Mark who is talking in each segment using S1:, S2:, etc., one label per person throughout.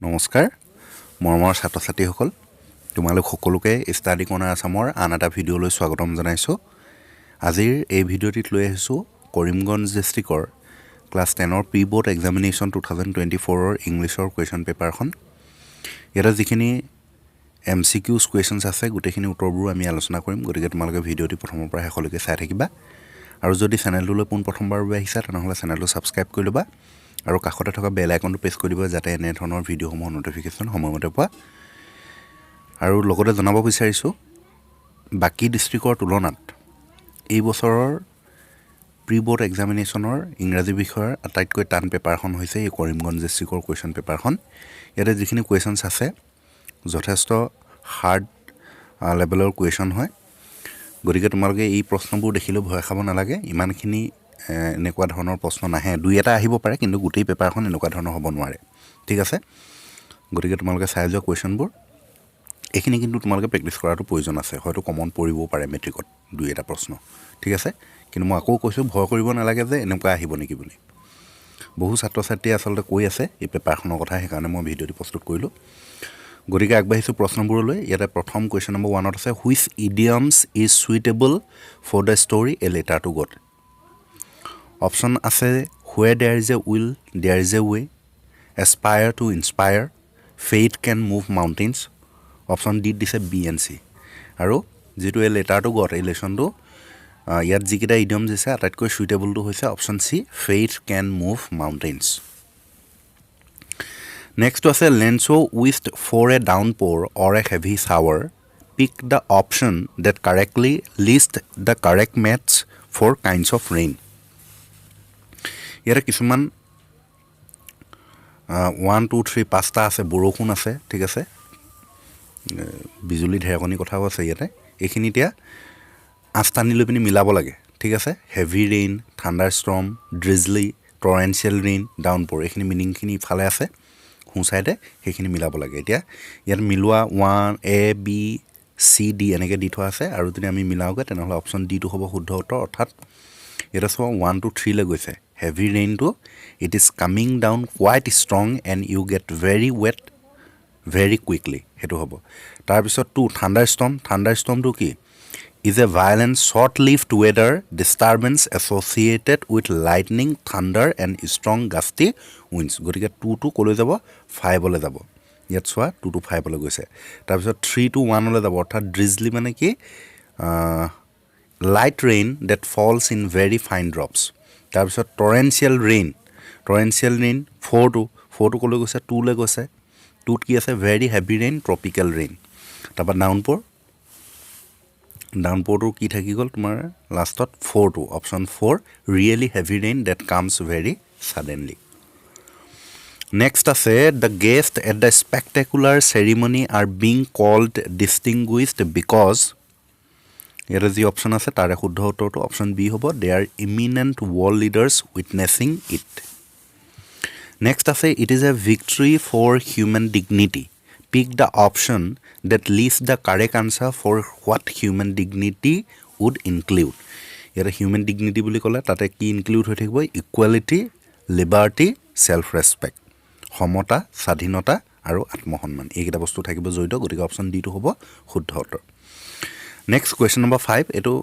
S1: নমস্কাৰ মৰমৰ ছাত্ৰ ছাত্ৰীসকল তোমালোক সকলোকে ষ্টাডি কৰ্ণাৰ আসামৰ আন এটা ভিডিঅ'লৈ স্বাগতম জনাইছোঁ আজিৰ এই ভিডিঅ'টিত লৈ আহিছোঁ কৰিমগঞ্জ ডিষ্ট্ৰিক্টৰ ক্লাছ 10ৰ প্ৰি বোৰ্ড এক্সামিনেশ্যন 2024ৰ ইংলিছৰ কুৱেশ্যন পেপাৰখন ইয়াত যিখিনি MCQs কুৱেশ্যনছ আছে গোটেইখিনি উত্তৰবোৰ আমি আলোচনা কৰিম গতিকে তোমালোকে ভিডিঅ'টি প্ৰথমৰ পৰা শেষলৈকে চাই থাকিবা আৰু যদি চেনেলটোলৈ পোনপ্ৰথমবাৰ আহিছা তেনেহ'লে চেনেলটো ছাবস্ক্ৰাইব কৰি ল'বা আৰু কাষতে থকা বেল আইকনটো প্ৰেছ কৰি দিব যাতে এনে ধৰণৰ ভিডিঅ'সমূহৰ নটিফিকেশ্যন সময়মতে পোৱা আৰু লগতে জনাব বিচাৰিছোঁ বাকী ডিষ্ট্ৰিক্টৰ তুলনাত এই বছৰৰ প্ৰি বোৰ্ড এক্সামিনেশ্যনৰ ইংৰাজী বিষয়ৰ আটাইতকৈ টান পেপাৰখন হৈছে এই কৰিমগঞ্জ ডিষ্ট্ৰিক্টৰ কুৱেশ্যন পেপাৰখন ইয়াতে যিখিনি কুৱেশ্যনছ আছে যথেষ্ট হাৰ্ড লেভেলৰ কুৱেশ্যন হয় গতিকে তোমালোকে এই প্ৰশ্নবোৰ দেখিলেও ভয় খাব নালাগে ইমানখিনি এনেকুৱা ধৰণৰ প্ৰশ্ন নাহে দুই এটা আহিব পাৰে কিন্তু গোটেই পেপাৰখন এনেকুৱা ধৰণৰ হ'ব নোৱাৰে ঠিক আছে গতিকে তোমালোকে চাই যোৱা কুৱেশ্যনবোৰ এইখিনি কিন্তু তোমালোকে প্ৰেক্টিছ কৰাটো প্ৰয়োজন আছে হয়তো কমন পৰিবও পাৰে মেট্ৰিকত দুই এটা প্ৰশ্ন ঠিক আছে কিন্তু মই আকৌ কৈছোঁ ভয় কৰিব নালাগে যে এনেকুৱা আহিব নেকি বুলি বহু ছাত্ৰ ছাত্ৰীয়ে আচলতে কৈ আছে এই পেপাৰখনৰ কথা সেইকাৰণে মই ভিডিঅ'টি প্ৰস্তুত কৰিলোঁ গতিকে আগবাঢ়িছোঁ প্ৰশ্নবোৰলৈ ইয়াতে প্ৰথম কুৱেশ্যন নম্বৰ 1ত আছে which idioms is suitable for the story a letter to God option আছে where there is a will there is a way aspire to inspire faith can move mountains option D দিছে B and C আৰু যিটো এই letter to god এই লেচনটো ইয়াত যিকেইটা ইডিয়মছ দিছে আটাইতকৈ সুইটেবলটো হৈছে option C faith can move mountains নেক্সটটো আছে Lencho wished for a downpour or a heavy shower pick the option that correctly lists the correct maths for kinds of rain ইয়াতে কিছুমান 1 2 3 5টা আছে বৰষুণ আছে ঠিক আছে বিজুলী ঢেৰেকণি কথাও আছে ইয়াতে এইখিনি এতিয়া 8টা নি লৈ পিনি মিলাব লাগে ঠিক আছে heavy rain thunderstorm drizzly torrential rain downpour এইখিনি মিনিংখিনি ইফালে আছে সোঁ চাইডে সেইখিনি মিলাব লাগে এতিয়া ইয়াত মিলোৱা 1 A B C D এনেকৈ দি থোৱা আছে আৰু যদি আমি মিলাওঁগৈ তেনেহ'লে অপশ্যন ডিটো হ'ব শুদ্ধ উত্তৰ অৰ্থাৎ ইয়াতে চোৱা 1 to 3 লৈ গৈছে হেভি ৰেইনটো it is coming down quite strong and you get very wet very quickly সেইটো হ'ব তাৰপিছত 2 থাণ্ডাৰ ষ্টৰ্মটো কি is a violent short lived weather disturbance associated with lightning thunder and strong gusty winds গতিকে 2 to ক'লৈ যাব 5লৈ যাব ইয়াত চোৱা 2 to 5লৈ গৈছে তাৰপিছত 3 to 1লৈ যাব অৰ্থাৎ ড্ৰিজলি মানে কি light rain that falls in very fine drops তাৰপিছত টৰেঞ্চিয়েল ৰেইন 4 to ক'লৈ গৈছে 2লৈ গৈছে 2ত কি আছে very heavy rain tropical rain তাৰপৰা ডাউনপ'ৰটো কি থাকি গ'ল তোমাৰ লাষ্টত 4 to option 4 really heavy rain that comes very suddenly next আছে the guest at the spectacular ceremony are being called distinguished because ইয়াতে যি অপশ্যন আছে তাৰে শুদ্ধ উত্তৰটো অপশ্যন বি হ'ব they are eminent world leaders witnessing it next আছে it is a victory for human dignity pick the option that lists the correct answer for what human dignity would include ইয়াতে human dignity বুলি ক'লে তাতে কি include হৈ থাকিব equality liberty self respect সমতা স্বাধীনতা আৰু আত্মসন্মান এইকেইটা বস্তু থাকিব জড়িত গতিকে অপশ্যন ডিটো হ'ব শুদ্ধ উত্তৰ নেক্সট কুৱেশ্যন নম্বৰ 5 এইটো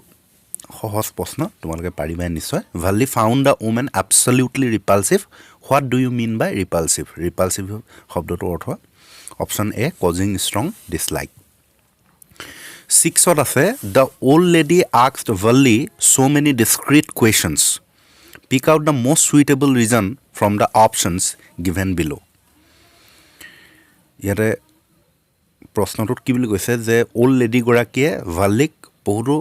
S1: সহজ প্ৰশ্ন তোমালোকে পাৰিবাই নিশ্চয় Valli found the woman absolutely repulsive what do you mean by repulsive শব্দটোৰ অৰ্থ option A causing strong dislike 6ত আছে the old lady asked Valli so' many discreet questions pick out the most suitable reason from the options given below' ইয়াতে প্ৰশ্নটোত কি বুলি কৈছে যে অল্ড লেডিগৰাকীয়ে ভালিক বহুতো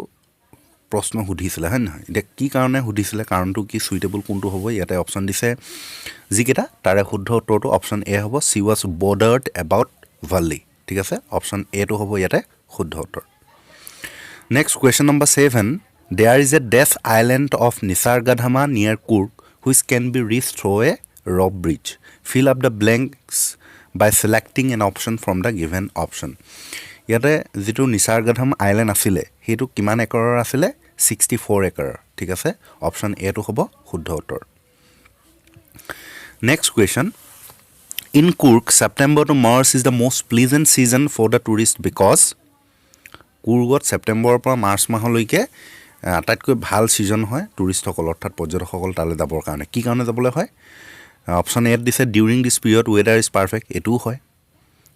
S1: প্ৰশ্ন সুধিছিলে হয় নহয় এতিয়া কি কাৰণে সুধিছিলে কাৰণটো কি সুইটেবল কোনটো হ'ব ইয়াতে অপশ্যন দিছে যিকেইটা তাৰে শুদ্ধ উত্তৰটো অপশ্যন এ হ'ব C was bothered about Valli ঠিক আছে অপশ্যন এটো হ'ব ইয়াতে শুদ্ধ উত্তৰ next question number 7 there is a death island of Nisargadhama near Coorg which can be reach through a rock bridge fill up the blanks by selecting an option from the given option ইয়াতে যিটো নিচাৰগাধাম island আছিলে সেইটো কিমান একৰৰ আছিলে 64 একৰৰ ঠিক আছে option এটো হ'ব শুদ্ধ উত্তৰ next question In Kurg, September to March is the most pleasant season for the tourist because কুৰ্গত ছেপ্টেম্বৰৰ পৰা মাৰ্চ মাহলৈকে আটাইতকৈ ভাল ছিজন হয় টুৰিষ্টসকল অৰ্থাৎ পৰ্যটকসকল তালৈ যাবৰ কাৰণে কি কাৰণে যাবলৈ হয় অপশ্যন এত দিছে during this period weather is perfect এইটোও হয়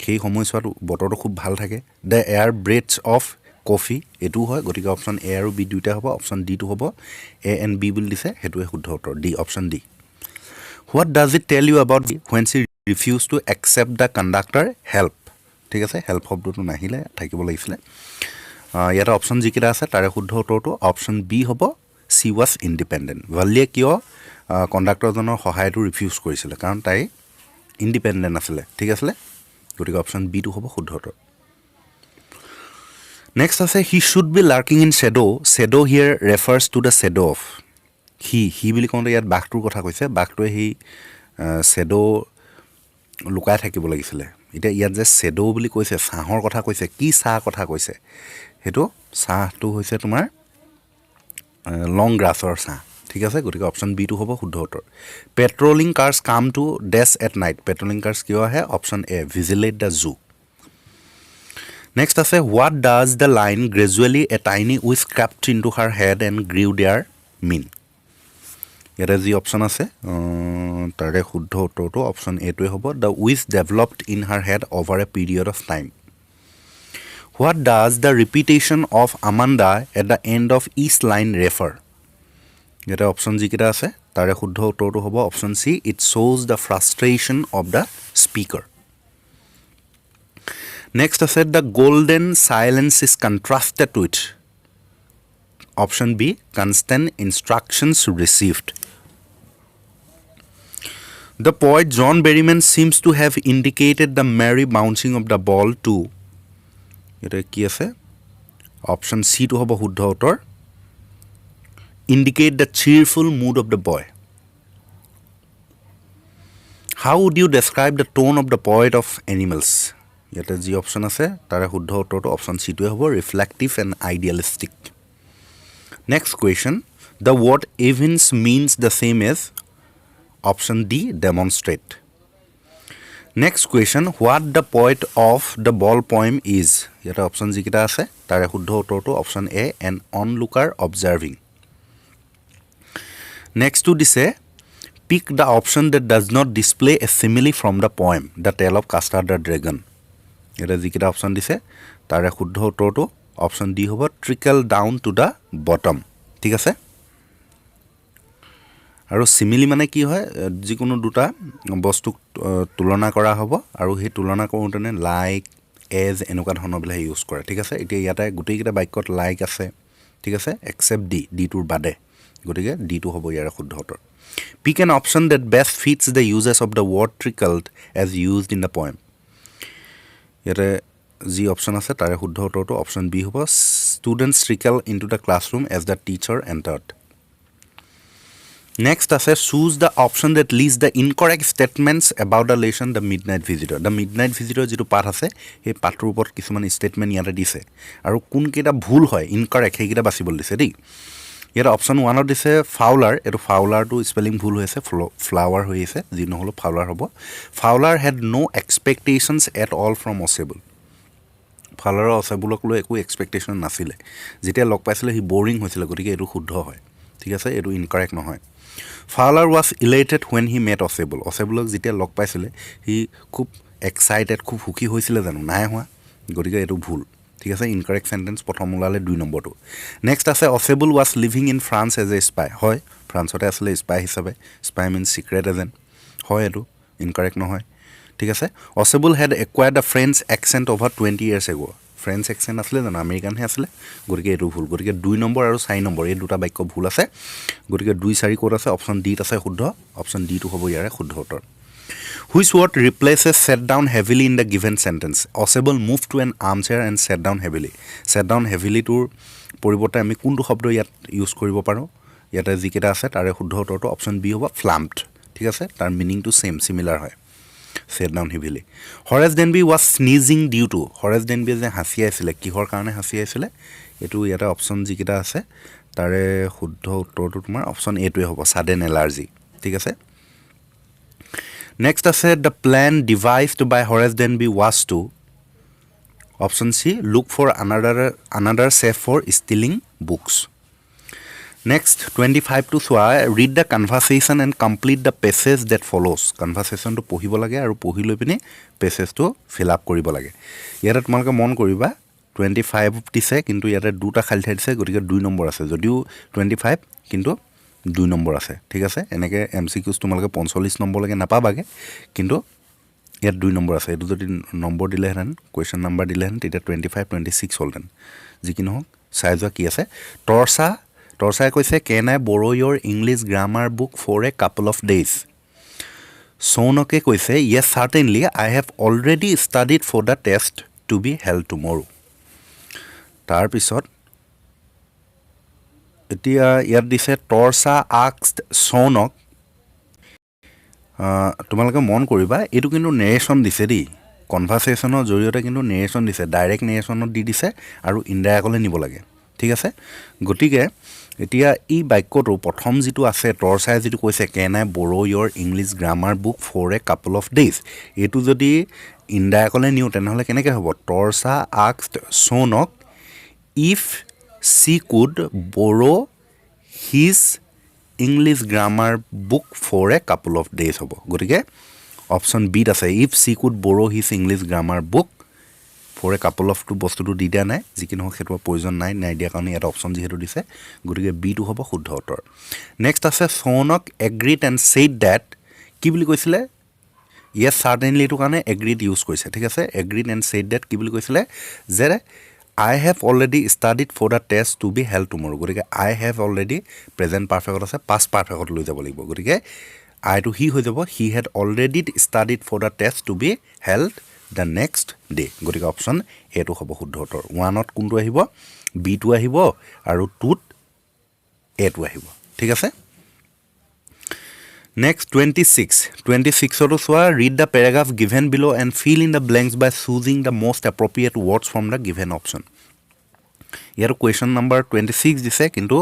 S1: সেই সময়ছোৱাত বতৰটো খুব ভাল থাকে দ্য এয়াৰ ব্ৰেথছ অফ কফি এইটোও হয় গতিকে অপশ্যন এ আৰু বি দুইটা হ'ব অপশ্যন ডিটো হ'ব এ এণ্ড বি বুলি দিছে সেইটোৱে শুদ্ধ উত্তৰ D option D what does it tell you about when she refuses to accept the conductor help ঠিক আছে হেল্প শব্দটো নাহিলে থাকিব লাগিছিলে ইয়াতে অপশ্যন যিকেইটা আছে তাৰে শুদ্ধ উত্তৰটো অপশ্যন বি হ'ব চি ৱাজ ইণ্ডিপেণ্ডেণ্ট ভালিয়ে কিয় কণ্ডাক্টৰজনৰ সহায়টো ৰিফিউজ কৰিছিলে কাৰণ তাই ইণ্ডিপেণ্ডেণ্ট আছিলে ঠিক আছিলে গতিকে অপশ্যন বিটো হ'ব শুদ্ধ উত্তৰ নেক্সট আছে he should be lurking in shadow here refers to the shadow of he বুলি কওঁতে ইয়াত বাঘটোৰ কথা কৈছে বাঘটোৱে সেই শ্বেডো লুকাই থাকিব লাগিছিলে এতিয়া ইয়াত যে শ্বেডো বুলি কৈছে ছাঁহৰ কথা কৈছে কি ছাঁ কথা কৈছে সেইটো ছাঁটো হৈছে তোমাৰ লং গ্ৰাছৰ ছাঁ ঠিক আছে গতিকে অপশ্যন বিটো হ'ব শুদ্ধ উত্তৰ patrolling cars came to dash at night patrolling cars কিয় আহে option A vigilant the zoo next আছে what does the line gradually a tiny witch crept into her head and grew there mean ইয়াতে যি option আছে তাৰে শুদ্ধ উত্তৰটো option এটোৱে হ'ব the witch developed in her head over a period of time what does the repetition of Amanda at the end of each line refer ইয়াতে option যিকেইটা আছে তাৰে শুদ্ধ উত্তৰটো হ'ব অপশ্যন চি ইট শ্ব'জ the frustration of the speaker next আছে the golden silence is contrasted with option B constant instructions received The poet John Berryman seems to have indicated the merry bouncing of the ball to এটা কি আছে option সি টো হ'ব শুদ্ধ উত্তৰ indicate the cheerful mood of the boy how would you describe the tone of the poet of animals ইয়াতে যি option আছে তাৰে শুদ্ধ উত্তৰটো অপশ্যন সি টোৱে হ'ব reflective and idealistic next question the word events means the same as option D demonstrate next question what the point of the ball poem is yata option jikita ase tare shuddho uttor to option A an onlooker observing next to dise pick the option that does not display a simile from the poem the tale of Castor the dragon yata jikita option dise tare shuddho uttor to option D hobo trickle down to the bottom thik ase আৰু simile মানে কি হয় যিকোনো দুটা বস্তু তুলনা কৰা হ'ব আৰু সেই তুলনা কৰোঁতে লাইক এজ এনেকুৱা ধৰণৰ বিলাক ইউজ কৰে ঠিক আছে এতিয়া ইয়াতে গোটেইকেইটা বাক্যত লাইক আছে ঠিক আছে এক্সেপ্ট ডি টোৰ বাদে গতিকে ডি টো হ'ব ইয়াৰ শুদ্ধ উত্তৰ pick an option that best fits the uses of the word trickled as used in the poem ইয়াতে যি অপশ্যন আছে তাৰে শুদ্ধ উত্তৰটো অপশ্যন বি হ'ব students trickle into the classroom as the teacher entered Next আছে choose the option that lists the incorrect statements about the lesson the midnight visitor the midnight visitor যেটো পাঠ আছে সেই পাঠৰ ওপৰত কিছুমান ষ্টেটমেন্ট ইয়াতে দিছে আৰু কোন কেইটা ভুল হয় ইনকাৰেক্ট সেইকেইটা বাছিব দিছে দেই ইয়াত অপশ্যন 1 ত দিছে ফাউলাৰ এটো ফাউলাৰটো স্পেলিং ভুল হৈছে ফ্লাৱাৰ হৈ আছে যি নহলো ফাউলাৰ হ'ব ফাউলাৰ had no expectations at all from Osable ফাউলাৰ অসেবুলক লৈ একো এক্সপেক্টেশন নাছিলে যেতিয়া লগ পাইছিলে হি বোৰিং হৈছিল গতিকে এটো শুদ্ধ হয় ঠিক আছে এটো ইনকাৰেক্ট নহয় Fowler was elated when he met Osable. Osableক যেতিয়া লগ পাইছিলে হি খুব এক্সাইটেড খুব সুখী হৈছিলে জানো নাই হোৱা গতিকে এটো ভুল ঠিক আছে ইনকাৰেক্ট সেন্টেন্স প্ৰথম ওলালে 2 নম্বৰটো নেক্সট আছে Osable was living in France as a spy হয় ফ্ৰান্সতে আছিল স্পাই হিচাপে স্পাই মিন্স সিক্ৰেট এজেন্ট হয় এটো ইনকাৰেক্ট নহয় ঠিক আছে Osable had acquired a French accent over 20 years ago French Xcent আসলে জানো আমেৰিকান হে আসলে গতিকে এটো ভুল গতিকে 2 নম্বৰ আৰু 4 নম্বৰ এই দুটা বাক্য ভুল আছে গতিকে 2 4 কোড আছে অপচন ডি আছে শুদ্ধ অপচন ডি টো হ'ব ইয়াৰে শুদ্ধ উত্তৰ which word replaces sat down heavily in the given sentence Osable moved to an armchair and sat down heavily tour পৰিৱৰ্তে আমি কোনটো শব্দ ইয়াত ইউজ কৰিব পাৰো ইয়াতে যিকেটা আছে তাৰে শুদ্ধ উত্তৰটো অপচন বি হ'ব flamped ঠিক আছে তাৰ মিনিং টু সেম সিমিলাৰ হয় sat down heavily Horace Denby was sneezing due to Horace Denby যে হাসি আছিলে কিহৰ কাৰণে হাসি আছিলে এটো ইয়াতে অপচন যিকেটা আছে তাৰে শুদ্ধ উত্তৰটো তোমাৰ অপচন এ টোৱে হ'ব sudden allergy ঠিক আছে Next আছে the plan devised by Horace Denby was to option C look for another safe for stealing books. Next 25 to soa read the conversation and complete the passage that follows. Conversation to পঢ়িব লাগে আৰু পঢ়ি লৈ পিনে passage to fill up কৰিব লাগে ইয়াত তোমালোকে মন কৰিবা 25 দিছে কিন্তু ইয়াতে দুটা খালি ঠাই দিছে গতিকে 2 নম্বৰ আছে যদিও 25 কিন্তু 2 নম্বৰ আছে ঠিক আছে এনেকে এমসিকিউজ তোমালোকে 45 নম্বৰ লাগে নাপাবাগে কিন্তু ইয়াত 2 নম্বৰ আছে এটো যদি নম্বৰ দিলে হেন কোৱেশ্চন নম্বৰ দিলে হেন তেতিয়া 25 26 হলতেন যি কি নহক চাই যোৱা কি আছে টৰ্চাই কৈছে can I borrow your English grammar book for a couple of days Sonoke কৈছে yes certainly I have already studied for the test to be held tomorrow তাৰ পিছত এতিয়া ইয়াত দিছে টৰ্চা asked Sonok তোমালোকে মন কৰিবা এটো কিন্তু নেৰেশন দিছে দি কনভাৰসেশনৰ জৰিয়তে কিন্তু নেৰেশন দিছে ডাইৰেক্ট নেৰেশনত দি দিছে আৰু ইনডাইৰেক্টলি নিব লাগে ঠিক আছে গটিকে এতিয়া এই বাক্যটো প্ৰথম যেটো আছে টৰ্চাই যেটো কৈছে can I borrow your English grammar book for a couple of days এটো যদি ইনডাইৰেক্টলি নিও তেনেহলে কেনেকৈ হ'ব টৰ্চা asked Sonok if she could borrow his English grammar book for a couple of days hobo gotike option B আছে if she could borrow his English grammar book for a couple of to bostu to di dia nai jikin ho khetu provision nai dia karone eta option jehetu dise gotike B to hobo শুদ্ধ উত্তৰ next আছে Sonok agreed and said that কি বুলি কৈছিলে yes certainly to karone agreed use কৰিছে ঠিক আছে agreed and said that কি বুলি কৈছিলে যে I have already studied for the test to be held tomorrow গটিকে I have already present perfect আছে past perfect লৈ যাব লাগিব গটিকে I to he হৈ যাব he had already studied for the test to be held the next day গটিকে option A to হ'ব শুদ্ধ উত্তৰ 1 ত কোনটো আহিব B to আহিব আৰু 2 ত A to আহিব ঠিক আছে Next 26 to soa read the paragraph given below and fill in the blanks by choosing the most appropriate words from the given option. Here question number 26 dise kintu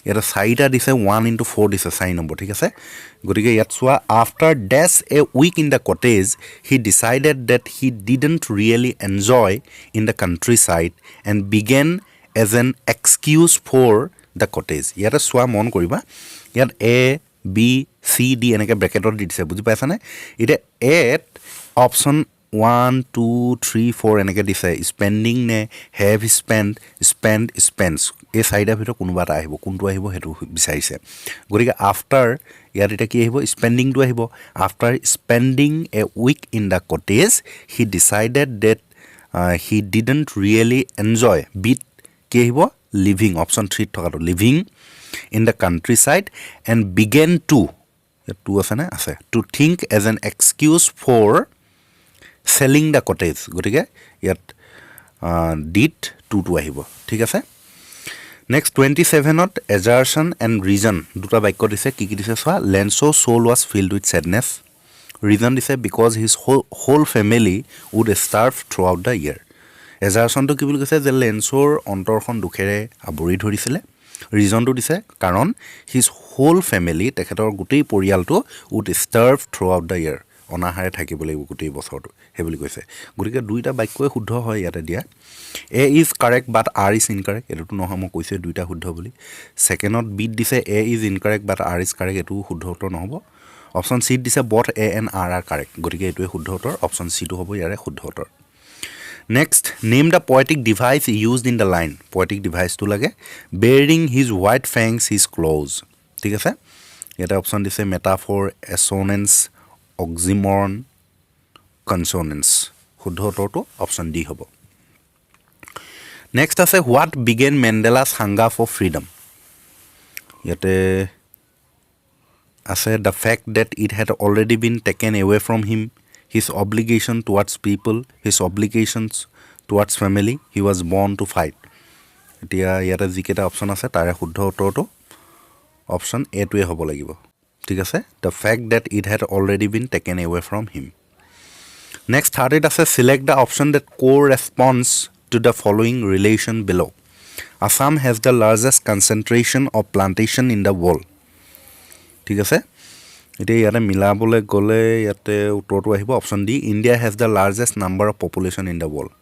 S1: here saida dise 1 into 4 dise sign number thik ase gotike yat soa after dash a week in the cottage he decided that he didn't really enjoy in the countryside and began as an excuse for the cottage here soa mon koriba yat a B C D এনেকে ব্র্যাকেটত দি দিছে বুজি পাইছা না ইতে at option 1 2 3 4 এনেকে দিছে spending নে have spends এই সাইডৰ ভিতৰত কোনোবা এটা আহিব কোনটো আহিব হেতু বিচাৰিছে গৰিকে আফটাৰ ইয়াত এটা কি আহিব স্পেন্ডিং টু আহিব after spending a week in the cottage he decided that he didn't really enjoy bit কি আহিব লিভিং অপশন 3 থকাটো living in the countryside and began to think as an excuse for selling the cottage gotike yat did to ahibo thik ase next 27 ot assertion and reason duta bakyo dise ki dise soa Lenso's soul was filled with sadness reason dise because his whole family would starve throughout the year assertion to ki boli kase je Lenso's ontorkhon dukhere abori dhorisile reason to dise karon his whole family tekhetor gutei porialto would starve throughout the year onahare থাকিব লাগিব গutei বছৰটো হে বুলি কৈছে গৰিকে দুইটা বাক্যই শুদ্ধ হয় ইয়াতে দিয়া A is correct but R is incorrect এটো নহয় মই কৈছে দুইটা শুদ্ধ বুলি সেকেন্ডত B দিছে A is incorrect but R is correct এটো শুদ্ধ উত্তৰ নহব অপচন C দিছে both A and R are correct গৰিকে এটোৱে শুদ্ধ উত্তৰ অপচন C টো হ'ব ইয়াৰে শুদ্ধ উত্তৰ Next, name the poetic device used in the line. Poetic device to lage. Bearing his white fangs, his claws. ठीक है? Yeta option dise metaphor, assonance, oxymoron, consonance. শুদ্ধ উত্তৰটো option D হ'ব. Next আছে what began Mandela's hunger for freedom. Yete আছে the fact that it had already been taken away from him. His obligation towards people, his obligations towards family, he was born to fight. Etia yara jiketa option ase tare শুদ্ধ উত্তৰটো option A টোৱে হ'ব লাগিব ঠিক আছে the fact that it had already been taken away from him next third it ase select the option that corresponds to the following relation below Assam has the largest concentration of plantation in the world ঠিক আছে এতিয়া ইয়াতে মিলাবলৈ গ'লে ইয়াতে উত্তৰটো আহিব option D India has the largest number of population in the world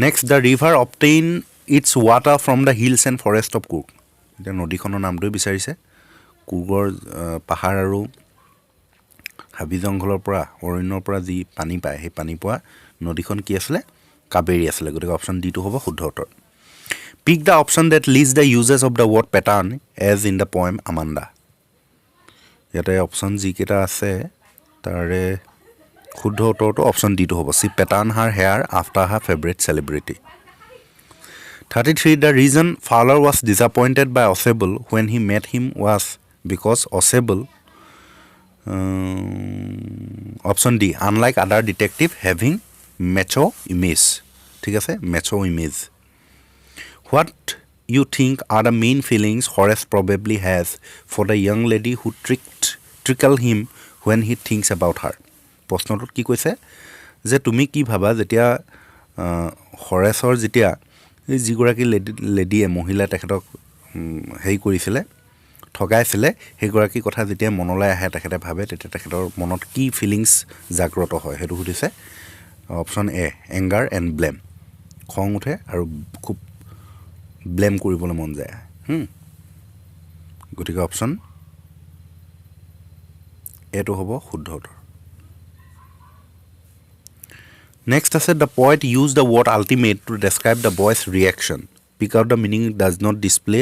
S1: next the river obtain its water from the hills and forest of Coorg এতিয়া নদীখনৰ নামটোৱে বিচাৰিছে কুৰ্গৰ পাহাৰ আৰু হাবি জংঘলৰ পৰা অৰণ্যৰ পৰা যি পানী পায় সেই পানী পোৱা নদীখন কি আছিলে কাবেৰী আছিলে গতিকে অপশ্যন ডিটো হ'ব শুদ্ধ উত্তৰ pick the option that lists the uses of the word pattern as in the poem Amanda ইয়াতে অপশ্যন যিকেইটা আছে তাৰে শুদ্ধ উত্তৰটো অপশ্যন ডিটো হ'ব C pattern her hair after her favourite celebrity 33 the reason Fowler was disappointed by Ausable when he met him was because Ausable option D unlike other detective having macho' image ঠিক আছে macho' image what you think are the main feelings Horace probably has for the young lady who trickle him when he thinks about her প্ৰশ্নটোত কি কৈছে যে তুমি কি ভাবা যেতিয়া হৰেছৰ যেতিয়া এই যিগৰাকী লেডিয়ে মহিলা তেখেতক হেৰি কৰিছিলে ঠগাইছিলে সেইগৰাকী কথা যেতিয়া মনলৈ আহে তেখেতে ভাবে তেতিয়া তেখেতৰ মনত কি ফিলিংছ জাগ্ৰত হয় সেইটো সুধিছে option A anger and blame খং উঠে আৰু খুব ব্লেম কৰিবলৈ মন যায় গতিকে অপশ্যন এটো হ'ব শুদ্ধ উত্তৰ নেক্সট আছে the poet use the word ultimate to describe the boys reaction pick out the meaning does not display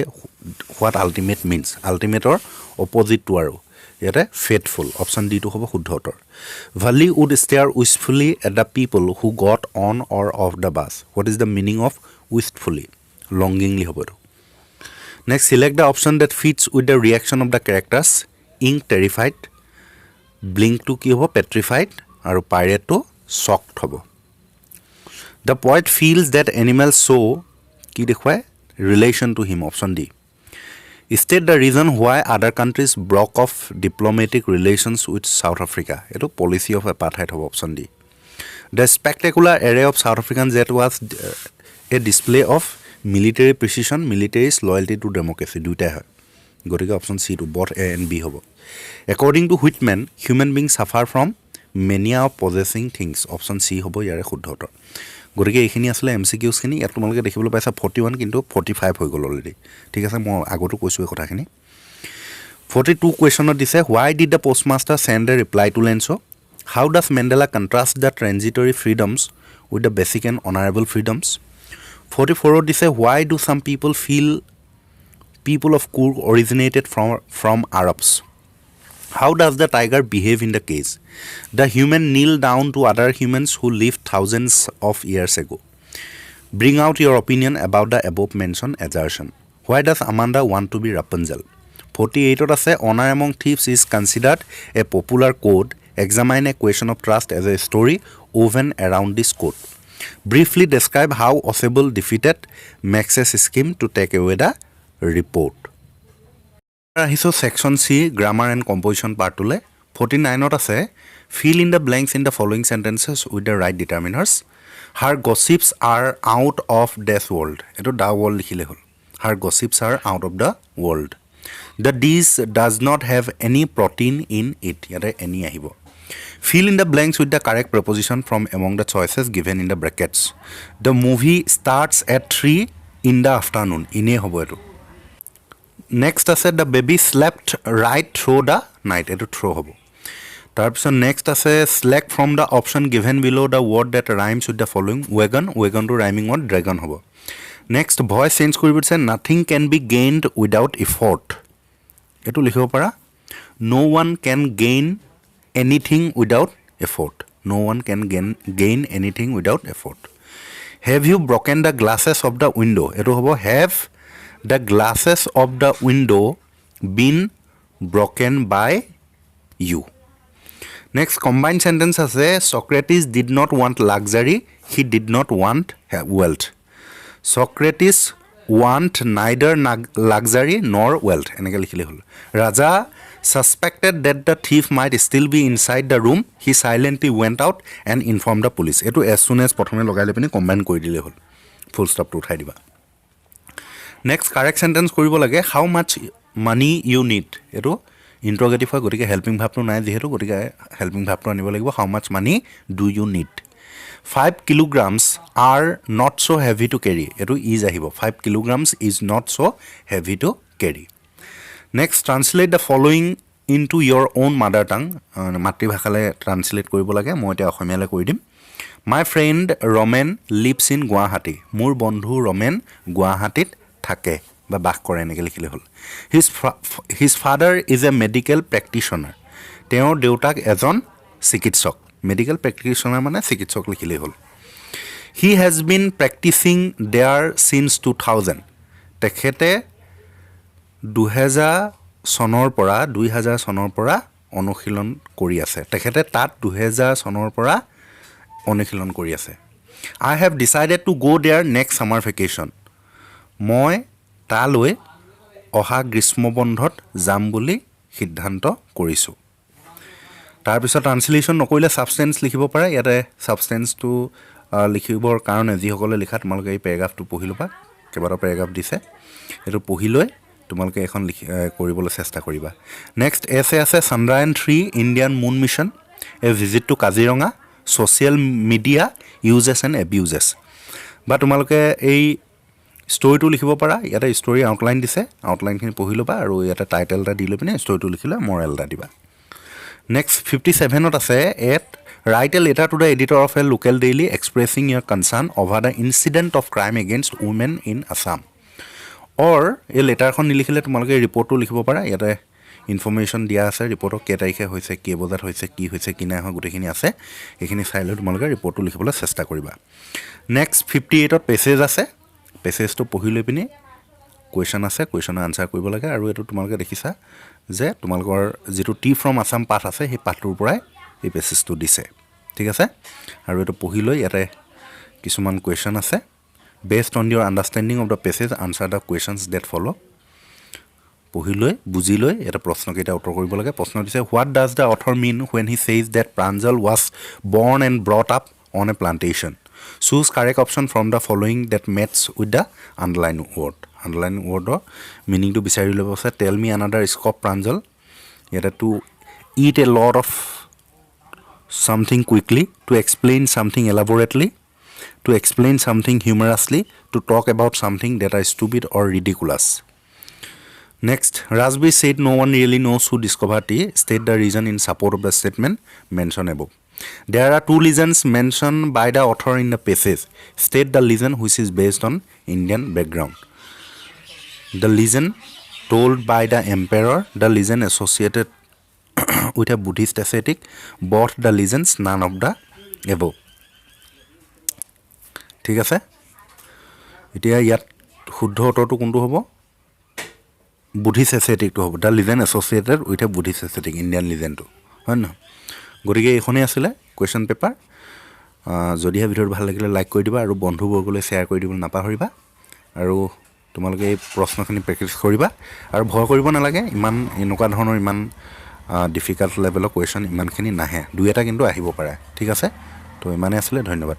S1: what ultimate means আল্টিমেটৰ অপজিটটো আৰু ইয়াতে ফেথফুল অপশ্যন ডিটো হ'ব শুদ্ধ উত্তৰ Valli would stare wistfully at the people who got on or off the bus what is the meaning of wistfully longingly হ'ব এইটো next select the option that fits with the reaction of the characters ink terrified ব্লিংকটো কি হ'ব petrified আৰু পাইৰেটটো shocked হ'ব the poet feels that animal show' কি দেখুৱায় relation to him option D state the reason why other countries broke off diplomatic relations with South Africa এইটো policy of apartheid হ'ব option D the spectacular array of South African jets was a display of military precision military's loyalty to democracy দুয়োটাই হয় গতিকে option চিটো both A and B হ'ব according to Whitman human being suffer from mania of possessing things option C হ'ব ইয়াৰে শুদ্ধ উত্তৰ গতিকে এইখিনি আছিলে এম চি কিউজখিনি ইয়াত তোমালোকে দেখিবলৈ পাইছা 41 কিন্তু 45 হৈ গ'ল অলৰেডি ঠিক আছে মই আগতো কৈছোঁ এই কথাখিনি 42 কুৱেশ্যনত দিছে why did the postmaster send a reply to Lencho' how does Mandela contrast the transitory freedoms with the basic and honourable freedoms 44ত দিছে why do some people feel people of Coorg originated from Arabs how does the tiger behave in the cage the human kneel down to other humans who live thousands of years ago bring out your opinion about the above mention assertion why does Amanda want to be Rapunzel 48ত আছে honour among thieves is considered a popular code examine a question of trust as a story woven around this code briefly describe how Osable defeated Max's scheme to take away the report. আহিছোঁ section C grammar and composition part টুলে 49ত আছে fill in the blanks in the following sentences with the right determiners. Her gossips are out of this world. এইটো the world লিখিলে হ'ল her gossips are out of the world. The dish does not have any protein in it. ইয়াতে any আহিব Fill in the blanks with the correct preposition from among the choices given in the brackets. The movie starts at 3 in the afternoon. Ine hobo etu. Next ase the baby slept right through the night. Etu throw hobo. Tarpison next ase select from the option given below the word that rhymes with the following wagon. Wagon to rhyming word dragon hobo. Next voice change koribo say nothing can be gained without effort. Etu likhibo para. No one can gain anything without effort. No one can gain anything without effort. Have you broken the glasses of the window? Eto hobo have the glasses of the window been broken by you. Next combined sentence ase Socrates did not want luxury, he did not want wealth. Socrates want neither luxury nor wealth. Enake likhile hol. Raja suspected that the thief might still be inside the room. He silently went out and informed the police. Eto as soon as prothome logai lepini combine kori dile hol. Full stop to uthai diba. Next correct sentence koribo lage how much money you need. Eto interrogative হয় গতিকে helping ভাবটো নাই যিহেতু গতিকে helping ভাবটো আনিব লাগিব how much money do you need 5 kilograms are not so heavy to carry এইটো ইজ আহিব 5 kilograms is not so heavy to carry next translate the following into your own mother tongue মাতৃভাষালে translate কৰিব লাগে মই এতিয়া অসমীয়ালৈ কৈ দিম my friend Roman lives in Guwahati মোৰ বন্ধু ৰমেন গুৱাহাটীত থাকে বা বাস কৰে এনেকৈ লিখিলে হ'ল his father is a medical practitioner তেওঁৰ দেউতাক এজন চিকিৎসক medical practitioner মানে চিকিৎসক লিখিলে হ'ল he has been practicing there since 2000 তেখেতে 2000 চনৰ পৰা অনুশীলন কৰি আছে তেখেতে তাত 2000 চনৰ পৰা অনুশীলন কৰি আছে I have decided to go there next summer vacation মই তালৈ অহা গ্ৰীষ্ম বন্ধত যাম বুলি সিদ্ধান্ত কৰিছোঁ তাৰপিছত ট্ৰান্সলেশ্যন নকৰিলে সাবষ্টেন্স লিখিব পাৰে ইয়াতে সাবষ্টেন্সটো লিখিবৰ কাৰণে যিসকলে লিখা তোমালোকে এই পেৰাগ্ৰাফটো পঢ়ি ল'বা কেইবাটাও পেৰাগ্ৰাফ দিছে এইটো পঢ়ি লৈ তোমালোকে এখন কৰিবলৈ চেষ্টা কৰিবা নেক্সট এছে আছে Chandrayaan 3 Indian moon mission a visit to Kaziranga social media uses and abuses বা তোমালোকে এই ষ্টৰিটো লিখিব পাৰা ইয়াতে ষ্টৰি আউটলাইন দিছে আউটলাইনখিনি পঢ়ি ল'বা আৰু ইয়াতে টাইটেল এটা দি লৈ পিনে ষ্টৰিটো লিখিলে মৰেল এটা দিবা নেক্সট 57ত আছে at write a letter to the editor of a local daily expressing your concern over the incident of crime against women in Assam or এই লেটাৰখন নিলিখিলে তোমালোকে ৰিপৰ্টটো লিখিব পাৰা ইয়াতে ইনফৰ্মেশ্যন দিয়া আছে ৰিপৰ্টত কেই তাৰিখে হৈছে কেই বজাত হৈছে কি নাই হোৱা গোটেইখিনি আছে এইখিনি চাই লৈ তোমালোকে ৰিপৰ্টটো লিখিবলৈ চেষ্টা কৰিবা নেক্সট 58ত পেছেজ আছে পেছেজটো পঢ়ি লৈ পিনি কুৱেশ্যন আছে কুৱেশ্যনৰ আনচাৰ কৰিব লাগে আৰু এইটো তোমালোকে দেখিছা যে তোমালোকৰ যিটো টি ফ্ৰম আছাম পাঠ আছে সেই পাঠটোৰ পৰাই এই পেছেজটো দিছে ঠিক আছে আৰু এইটো পঢ়ি লৈ ইয়াতে কিছুমান কুৱেশ্যন আছে based on your understanding of the passage answer the questions date follow' পঢ়ি লৈ বুজি লৈ এটা প্ৰশ্নকেইটা উত্তৰ কৰিব লাগে প্ৰশ্ন দিছে what does the author mean when he says that Pranjal was born and brought up on a plantation choose correct option from the following that matches with the underlined ৱৰ্ডৰ মিনিংটো বিচাৰি ল'ব আছে tell me another scope Pranjal ইয়াতে to it a lot of something quickly, to explain something elaborately, to explain something humorously, to talk about something that is stupid or ridiculous. Next, Rajbi said no one really knows who discovered tea. State the reason in support of the statement mentioned above. There are two reasons mentioned by the author in the passage. State the reason which is based on Indian background. The reason told by the emperor, the reason associated with a Buddhist ascetic, both the legends, none of the above. ঠিক আছে এতিয়া ইয়াত শুদ্ধ উত্তৰটো কোনটো হ'ব Buddhist এস্থেটিকটো হ'ব the legend associated with a Buddhist aesthetic Indian লিজেণ্ডটো হয় নহয় গতিকে এইখনেই আছিলে কুৱেশ্যন পেপাৰ যদিহে ভিডিঅ'টো ভাল লাগিলে লাইক কৰি দিবা আৰু বন্ধুবৰ্গলৈ শ্বেয়াৰ কৰি দিবলৈ নাপাহৰিবা আৰু তোমালোকে এই প্ৰশ্নখিনি প্ৰেক্টিছ কৰিবা আৰু ভয় কৰিব নালাগে ইমান এনেকুৱা ধৰণৰ ইমান ডিফিকাল্ট লেভেলৰ কুৱেশ্যন ইমানখিনি নাহে দুই এটা কিন্তু আহিব পাৰে ঠিক আছে তো ইমানেই আছিলে ধন্যবাদ